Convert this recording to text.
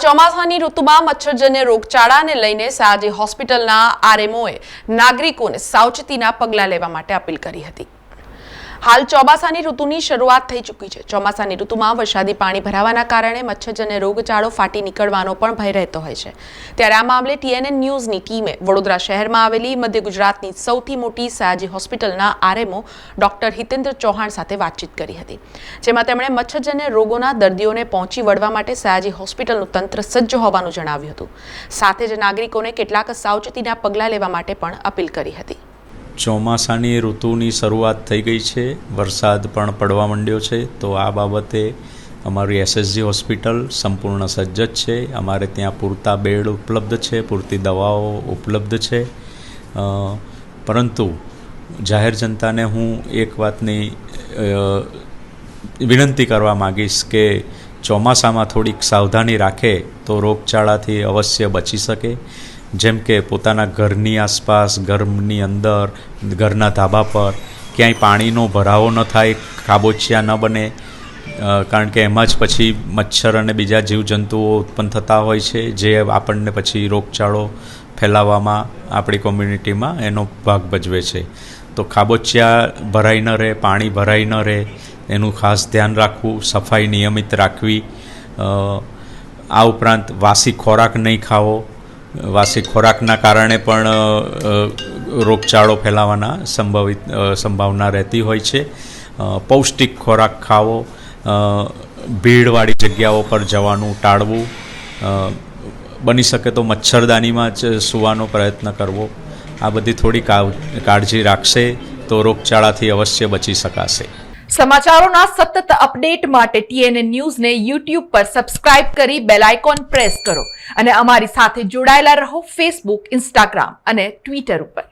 ચોમાસાની ઋતુમાં મચ્છરજન્ય રોગચાળાને લઈને સયાજી હોસ્પિટલના આરએમઓએ નાગરિકોને સાવચેતીના પગલાં લેવા માટે અપીલ કરી હતી। હાલ ચોમાસાની ઋતુની શરૂઆત થઈ ચૂકી છે। ચોમાસાની ઋતુમાં વરસાદી પાણી ભરાવાના કારણે મચ્છરજન્ય રોગચાળો ફાટી નીકળવાનો પણ ભય રહેતો હોય છે। ત્યારે આ મામલે TNN ન્યૂઝની ટીમે વડોદરા શહેરમાં આવેલી મધ્ય ગુજરાતની સૌથી મોટી સયાજી હોસ્પિટલના આરએમઓ ડોક્ટર હિતેન્દ્ર ચૌહાણ સાથે વાતચીત કરી હતી, જેમાં તેમણે મચ્છરજન્ય રોગોના દર્દીઓને પહોંચી વળવા માટે સયાજી હોસ્પિટલનું તંત્ર સજ્જ હોવાનું જણાવ્યું હતું। સાથે જ નાગરિકોને કેટલાક સાવચેતીના પગલાં લેવા માટે પણ અપીલ કરી હતી। ચોમાસાની ઋતુની શરૂઆત થઈ ગઈ છે, વરસાદ પણ પડવા માંડ્યો છે, તો આ બાબતે અમારી SSG હોસ્પિટલ સંપૂર્ણ સજ્જ છે। અમારે ત્યાં પૂરતા બેડ ઉપલબ્ધ છે, પૂરતી દવાઓ ઉપલબ્ધ છે, પરંતુ જાહેર જનતાને હું એક વાતની વિનંતી કરવા માગીશ કે ચોમાસામાં થોડીક સાવધાની રાખે તો રોગચાળાથી અવશ્ય બચી શકે। જેમ કે પોતાના ઘરની આસપાસ, ઘરની અંદર, ઘરના ધાબા પર ક્યાંય પાણીનો ભરાવો ન થાય, ખાબોચિયા ન બને, કારણ કે એમાં જ પછી મચ્છર અને બીજા જીવજંતુઓ ઉત્પન્ન થતા હોય છે, જે આપણને પછી રોગચાળો ફેલાવવામાં આપણી કોમ્યુનિટીમાં એનો ભાગ ભજવે છે। તો ખાબોચિયા ભરાઈ ન રહે, પાણી ભરાઈ ન રહે, એનું ખાસ ધ્યાન રાખવું, સફાઈ નિયમિત રાખવી। આ ઉપરાંત વાસી ખોરાક નહીં ખાવો, વાસી ખોરાકના કારણે પણ રોગચાળો ફેલાવાના સંભાવના રહેતી હોય છે। પૌષ્ટિક ખોરાક ખાવો, ભીડવાળી જગ્યાઓ પર જવાનું ટાળવું, બની શકે તો મચ્છરદાનીમાં જ સૂવાનો પ્રયત્ન કરવો। આ બધી થોડી કાળજી રાખશે તો રોગચાળાથી અવશ્ય બચી શકાશે। સમાચારોના સતત અપડેટ માટે TNN ન્યૂઝને YouTube પર સબસ્ક્રાઇબ કરી બેલ આઇકોન પ્રેસ કરો અને અમારી સાથે જોડાયેલા રહો Facebook, Instagram અને Twitter ઉપર।